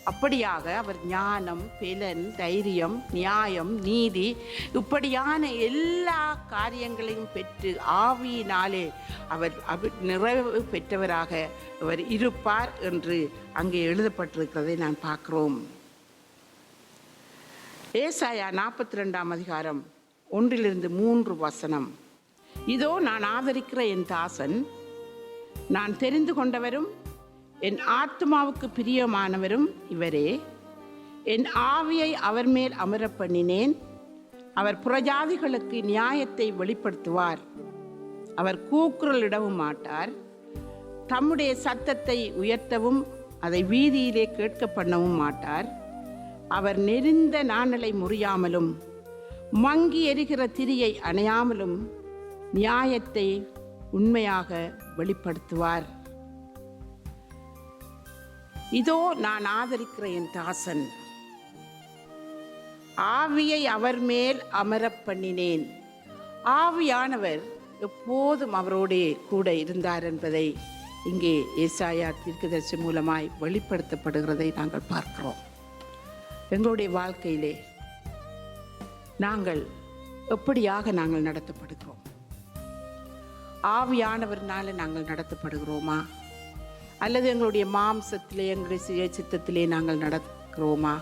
அப்படியாக அவர் ஞானம், பெலன், தைரியம், நியாயம், நீதி இப்படியான எல்லா காரியங்களையும் பெற்று ஆவியினாலே அவர் நிறைவு பெற்றவராக அவர் இருப்பார் என்று அங்கே எழுதப்பட்டிருக்கிறதை நான் பார்க்கிறோம். ஏசாயா 42 அதிகாரம் 1-3 இதோ நான் ஆதரிக்கிற என் தாசன், நான் தெரிந்து கொண்டவரும் என் ஆத்மாவுக்கு பிரியமானவரும் இவரே. என் ஆவியை அவர் மேல் அமர பண்ணினேன். அவர் புறஜாதிகளுக்கு நியாயத்தை வெளிப்படுத்துவார். அவர் கூக்குரலிடவும் மாட்டார். தம்முடைய சத்தத்தை உயர்த்தவும் அதை வீதியிலே கேட்க பண்ணவும் மாட்டார். அவர் நெறிந்த நாணலை முறியாமலும் மங்கி எரிகிற திரியை அணையாமலும் நியாயத்தை உண்மையாக வெளிப்படுத்துவார். இதோ நான் ஆதரிக்கிற என் தாசன், ஆவியை அவர் மேல் அமர பண்ணினேன். ஆவியானவர் எப்போதும் அவரோடே கூட இருந்தார் என்பதை இங்கே ஏசாயா தீர்க்கதரிசி மூலமாய் வெளிப்படுத்தப்படுகிறதை நாங்கள் பார்க்கிறோம். எங்களுடைய வாழ்க்கையிலே நாங்கள் எப்படியாக நாங்கள் நடத்தப்படுகிறோம்? ஆவியானவர்னால நாங்கள் நடத்தப்படுகிறோமா, அல்லது எங்களுடைய மாம்சத்திலே எங்களுடைய சுய சித்தத்திலே நாங்கள் நடக்கிறோமா?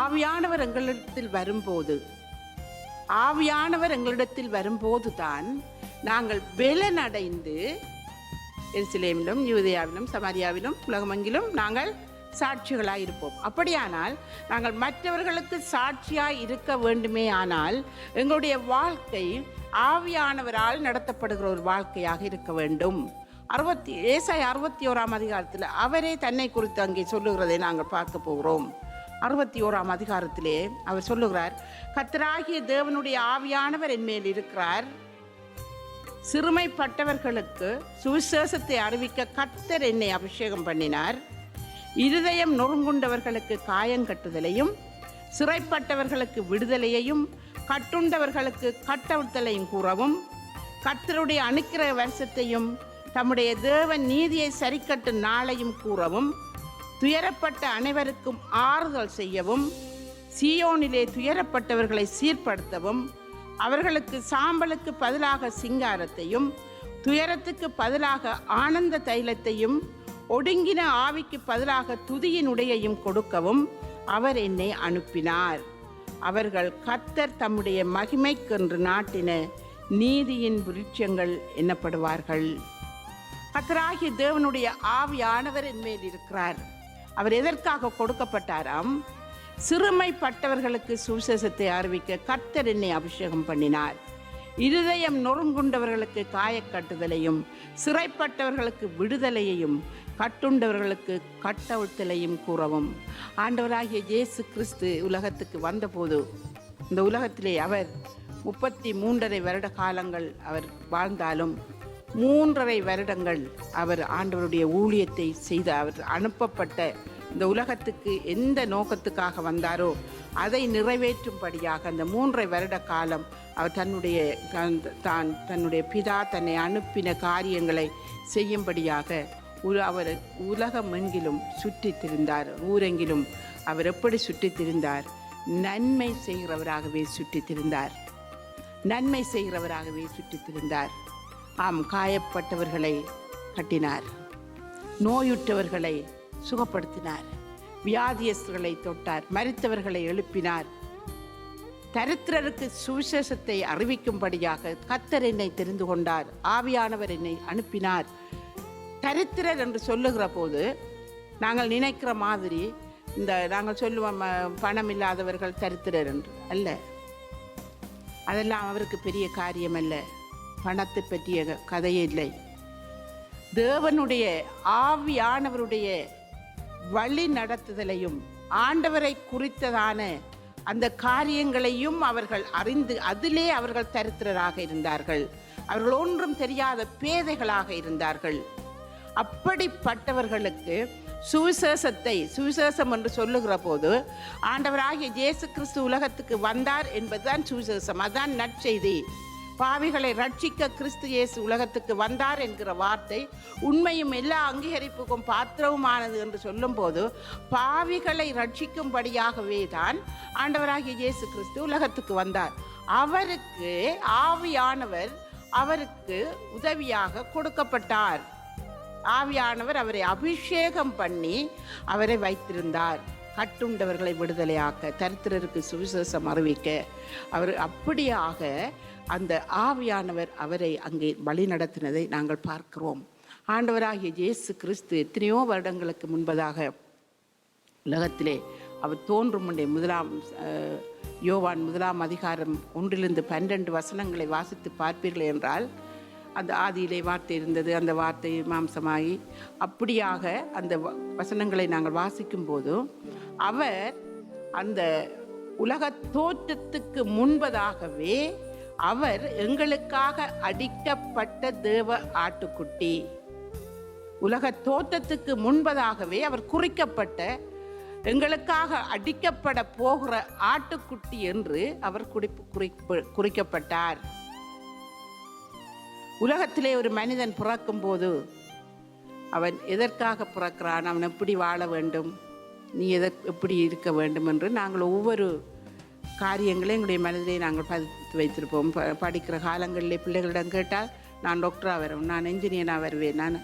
ஆவியானவர் எங்களிடத்தில் வரும்போது தான் நாங்கள் பலனடைந்து எருசலேமிலும் யூதேயாவிலும் சமாரியாவிலும் உலகமெங்கிலும் நாங்கள் சாட்சிகளாய் இருப்போம். அப்படியானால் நாங்கள் மற்றவர்களுக்கு சாட்சியாய் இருக்க வேண்டுமே. ஆனால் எங்களுடைய வாழ்க்கை ஆவியானவரால் நடத்தப்படுகிற ஒரு வாழ்க்கையாக இருக்க வேண்டும். ஏசாயா 61 அதிகாரத்தில் அவரே தன்னை குறித்து அங்கே சொல்லுகிறதை நாங்கள் பார்க்க போகிறோம். 61 அதிகாரத்திலே அவர் சொல்லுகிறார், கர்த்தராகிய தேவனுடைய ஆவியானவர் என் மேல் இருக்கிறார். சிறுமைப்பட்டவர்களுக்கு சுவிசேஷத்தை அறிவிக்க கர்த்தர் என்னை அபிஷேகம் பண்ணினார். இருதயம் நொறுங்குண்டவர்களுக்கு காயங்கட்டுதலையும், சிறைப்பட்டவர்களுக்கு விடுதலையையும், கட்டுண்டவர்களுக்கு கட்டவிழ்த்தலையும் கூறவும், கர்த்தருடைய அனுக்கிற வருஷத்தையும் தம்முடைய தேவன் நீதியை சரிக்கட்டும் நாளையும் கூறவும், துயரப்பட்ட அனைவருக்கும் ஆறுதல் செய்யவும், சீயோனிலே துயரப்பட்டவர்களை சீர்படுத்தவும், அவர்களுக்கு சாம்பலுக்கு பதிலாக சிங்காரத்தையும், துயரத்துக்கு பதிலாக ஆனந்த தைலத்தையும், ஒடுங்கின ஆவிக்கு பதிலாக துதியின் உடையையும் கொடுக்கவும் அவர் என்னை அனுப்பினார். அவர்கள் கர்த்தர் தம்முடைய மகிமைக்கென்று நாட்டின நீதியின் விருட்சங்கள் எண்ணப்படுவார்கள். கர்த்தராகிய தேவனுடைய ஆவியானவர் என் மேல் இருக்கிறார். அவர் எதற்காக கொடுக்கப்பட்டாராம்? சிறுமைப்பட்டவர்களுக்கு சுவிசேஷத்தை அறிவிக்க கர்த்தர் என்னை அபிஷேகம் பண்ணினார். இருதயம் நொறுங்குண்டவர்களுக்கு காயக்கட்டுதலையும், சிறைப்பட்டவர்களுக்கு விடுதலையையும், கட்டுண்டவர்களுக்கு கட்டவிழ்த்தலையும் கூறவும். ஆண்டவராகிய இயேசு கிறிஸ்து உலகத்துக்கு வந்தபோது இந்த உலகத்திலே அவர் 33.5 வருட காலங்கள் அவர் வாழ்ந்தாலும் 3.5 வருடங்கள் அவர் ஆண்டவருடைய ஊழியத்தை செய்த அவர் அனுப்பப்பட்ட இந்த உலகத்துக்கு எந்த நோக்கத்துக்காக வந்தாரோ அதை நிறைவேற்றும்படியாக அந்த 3.5 வருட காலம் அவர் தன்னுடைய பிதா தன்னை அனுப்பின காரியங்களை செய்யும்படியாக அவர் உலகமெங்கிலும் சுற்றித் திரிந்தார். ஊரெங்கிலும் அவர் எப்படி சுற்றித் திரிந்தார்? நன்மை செய்கிறவராகவே சுற்றித் திரிந்தார். நன்மை செய்கிறவராகவே சுற்றித் திரிந்தார். ஆம், காயப்பட்டவர்களை கட்டினார், நோயுற்றவர்களை சுகப்படுத்தினார், வியாதியஸ்தர்களை தொட்டார், மரித்தவர்களை எழுப்பினார். தரித்திரருக்கு சுவிசேஷத்தை அறிவிக்கும்படியாக கர்த்தர் என்னை தெரிந்து கொண்டார், ஆவியானவர் என்னை அனுப்பினார். தரித்திரர் என்று சொல்லுகிற போது நாங்கள் நினைக்கிற மாதிரி நாங்கள் சொல்லுவோம் பணம் இல்லாதவர்கள் தரித்திரர் என்று அல்ல. அதெல்லாம் அவருக்கு பெரிய காரியம் அல்ல. பணத்தை பற்றிய கதையே இல்லை. தேவனுடைய ஆவியானவருடைய வழி நடத்துதலையும் ஆண்டவரை குறித்ததான அந்த காரியங்களையும் அவர்கள் அறிந்து அதிலே அவர்கள் தரித்திரராக இருந்தார்கள். அவர்கள் ஒன்றும் தெரியாத பேதைகளாக இருந்தார்கள். அப்படிப்பட்டவர்களுக்கு சுவிசேஷம் என்று சொல்லுகிற போது ஆண்டவராகிய இயேசு கிறிஸ்து உலகத்துக்கு வந்தார் என்பதுதான் சுவிசேஷம். அதுதான் நற்செய்தி. பாவிகளை ரட்சிக்க கிறிஸ்து இயேசு உலகத்துக்கு வந்தார் என்கிற வார்த்தை உண்மையும் எல்லா அங்கீகரிப்புக்கும் பாத்திரவுமானது என்று சொல்லும்போது பாவிகளை ரட்சிக்கும்படியாகவே தான் ஆண்டவராகிய இயேசு கிறிஸ்து உலகத்துக்கு வந்தார். அவருக்கு ஆவியானவர் அவருக்கு உதவியாக கொடுக்கப்பட்டார். ஆவியானவர் அவரை அபிஷேகம் பண்ணி அவரை வைத்திருந்தார். கட்டுண்டவர்களை விடுதலையாக்க, தரித்திரருக்கு சுவிசேஷம் அறிவிக்க அவர் அப்படியாக அந்த ஆவியானவர் அவரை அங்கே வழி நடத்தினதை நாங்கள் பார்க்கிறோம். ஆண்டவராகிய இயேசு கிறிஸ்து எத்தனையோ வருடங்களுக்கு முன்பதாக உலகத்திலே அவர் தோன்றும் முன்னே யோவான் 1:1-12 வசனங்களை வாசித்து பார்ப்பீர்கள் என்றால், அந்த ஆதியிலே வார்த்தை இருந்தது, அந்த வார்த்தை மாம்சமாகி அப்படியாக அந்த வசனங்களை நாங்கள் வாசிக்கும் போது அவர் அந்த உலக தோற்றத்துக்கு முன்பதாகவே அவர் எங்களுக்காக அடிக்கப்பட்ட தேவ ஆட்டுக்குட்டி. உலக தோற்றத்துக்கு முன்பதாகவே அவர் குறிக்கப்பட்ட எங்களுக்காக அடிக்கப்பட போகிற ஆட்டுக்குட்டி என்று அவர் குறிக்கப்பட்டார். உலகத்திலே ஒரு மனிதன் பிறக்கும் போது அவன் எதற்காக பிறக்கிறான், அவன் எப்படி வாழ வேண்டும், நீ எப்படி இருக்க வேண்டும் என்று நாங்கள் ஒவ்வொரு காரியங்களையும் எங்களுடைய மனதிலே நாங்கள் பதித்து வைத்திருப்போம். படிக்கிற காலங்களிலே பிள்ளைகளிடம் கேட்டால் நான் டாக்டராக வருவேன், நான் என்ஜினியராக வருவேன்.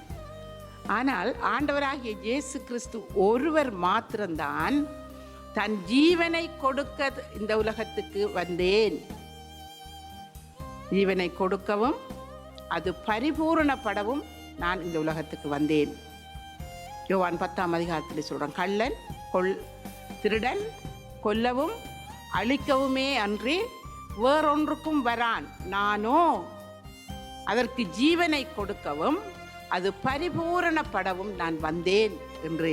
ஆனால் ஆண்டவராகிய இயேசு கிறிஸ்து ஒருவர் மாத்திரம்தான் தன் ஜீவனை கொடுக்க இந்த உலகத்துக்கு வந்தேன், ஜீவனை கொடுக்கவும் அது பரிபூரணப்படவும் நான் இந்த உலகத்துக்கு வந்தேன். யோவான் 10 சொல்றான், கள்ளன் திருடன் கொல்லவும் அழிக்கவுமே அன்றி வேறொன்றுக்கும் வரான், நானோ அதற்கு ஜீவனை கொடுக்கவும் அது பரிபூரணப்படவும் நான் வந்தேன் என்று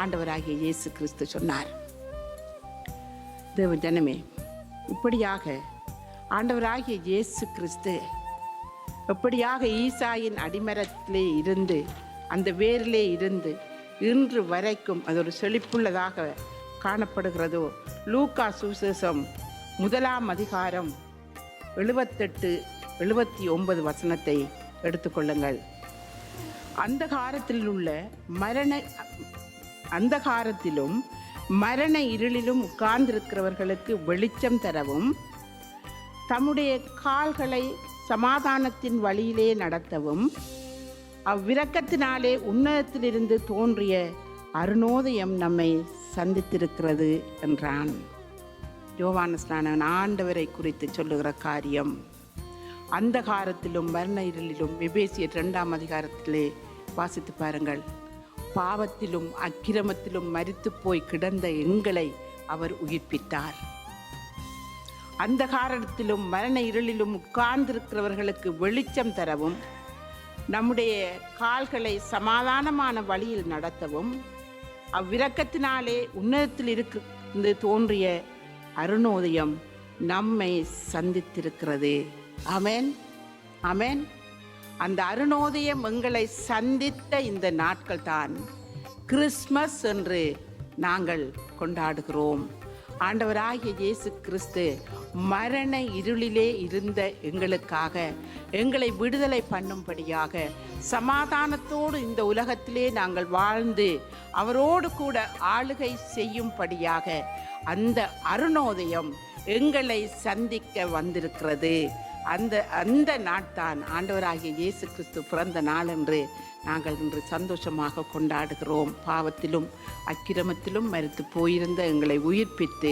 ஆண்டவராகிய இயேசு கிறிஸ்து சொன்னார். தேவ ஜனமே, இப்படியாக ஆண்டவராகிய இயேசு கிறிஸ்து எப்படியாக ஈசாயின் அடிமரத்திலே இருந்து அந்த வேரிலே இருந்து இன்று வரைக்கும் அது ஒரு செழிப்புள்ளதாக காணப்படுகிறதோ, லூக்கா சுவிசேஷம் 1:78-79 வசனத்தை எடுத்துக்கொள்ளுங்கள். அந்தகாரத்திலும் மரண இருளிலும் உட்கார்ந்திருக்கிறவர்களுக்கு வெளிச்சம் தரவும், தம்முடைய கால்களை சமாதானத்தின் வழியிலே நடத்தவும், அவ்விரக்கத்தினாலே உன்னதத்திலிருந்து தோன்றிய அருணோதயம் நம்மை சந்தித்திருக்கிறது என்றான். யோவான் ஸ்நானன் ஆண்டவரை குறித்து சொல்லுகிற காரியம். அந்தகாரத்திலும் மரண இருளிலும் எபேசியர் 2 வாசித்து பாருங்கள். பாவத்திலும் அக்கிரமத்திலும் மரித்து போய் கிடந்த எங்களை அவர் உயிர்ப்பித்தார். அந்தகாரத்திலும் மரண இருளிலும் உட்கார்ந்திருக்கிறவர்களுக்கு வெளிச்சம் தரவும், நம்முடைய கால்களை சமாதானமான வழியில் நடத்தவும், அவ்விரக்கத்தினாலே உன்னதத்தில் இருந்து தோன்றிய அருணோதயம் நம்மை சந்தித்திருக்கிறது. ஆமென், ஆமென். அந்த அருணோதயம் எங்களை சந்தித்த இந்த நாட்கள் தான் கிறிஸ்மஸ் என்று நாங்கள் கொண்டாடுகிறோம். ஆண்டவராகிய இயேசு கிறிஸ்து மரண இருளிலே இருந்த எங்களுக்காக எங்களை விடுதலை பண்ணும்படியாக சமாதானத்தோடு இந்த உலகத்திலே நாங்கள் வாழ்ந்து அவரோடு கூட ஆளுகை செய்யும்படியாக அந்த அருணோதயம் எங்களை சந்திக்க வந்திருக்கிறது. அந்த நாட்தான் ஆண்டவராகிய இயேசு கிறிஸ்து பிறந்த நாள் என்று நாங்கள் இன்று சந்தோஷமாக கொண்டாடுகிறோம். பாவத்திலும் அக்கிரமத்திலும் மரித்து போயிருந்த எங்களை உயிர்ப்பித்து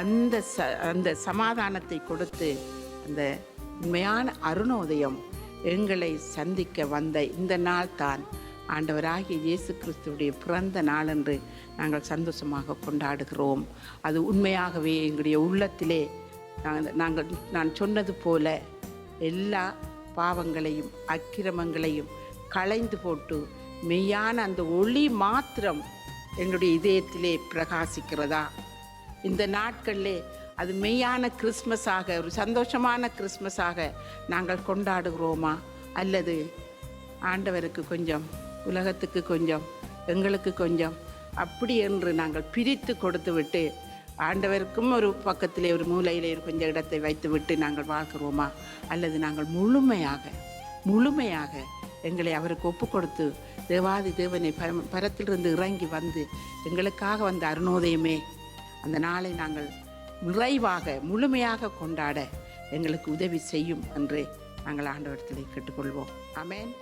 அந்த சமாதானத்தை கொடுத்து அந்த உண்மையான அருணோதயம் எங்களை சந்திக்க வந்த இந்த நாள் தான் ஆண்டவராகிய இயேசு கிறிஸ்துவுடைய பிறந்த நாள் என்று நாங்கள் சந்தோஷமாக கொண்டாடுகிறோம். அது உண்மையாகவே எங்களுடைய உள்ளத்திலே நான் சொன்னது போல எல்லா பாவங்களையும் அக்கிரமங்களையும் களைந்து போட்டு மெய்யான அந்த ஒளி மாத்திரம் எங்களுடைய இதயத்திலே பிரகாசிக்கிறதா? இந்த நாட்களிலே அது மெய்யான கிறிஸ்மஸாக, ஒரு சந்தோஷமான கிறிஸ்மஸாக நாங்கள் கொண்டாடுகிறோமா, அல்லது ஆண்டவருக்கு கொஞ்சம், உலகத்துக்கு கொஞ்சம், எங்களுக்கு கொஞ்சம், அப்படி என்று நாங்கள் பிரித்து கொடுத்து விட்டு ஆண்டவருக்கும் ஒரு பக்கத்திலே ஒரு மூலையிலே கொஞ்சம் இடத்தை வைத்து விட்டு நாங்கள் வாழ்கிறோமா, அல்லது நாங்கள் முழுமையாக எங்களை அவருக்கு ஒப்பு கொடுத்து தேவாதி தேவனை பரத்திலிருந்து இறங்கி வந்து எங்களுக்காக வந்த அருணோதயமே அந்த நாளை நாங்கள் நிறைவாக முழுமையாக கொண்டாட எங்களுக்கு உதவி செய்யும் என்று நாங்கள் ஆண்டவரத்திலே கேட்டுக்கொள்வோம். ஆமென்.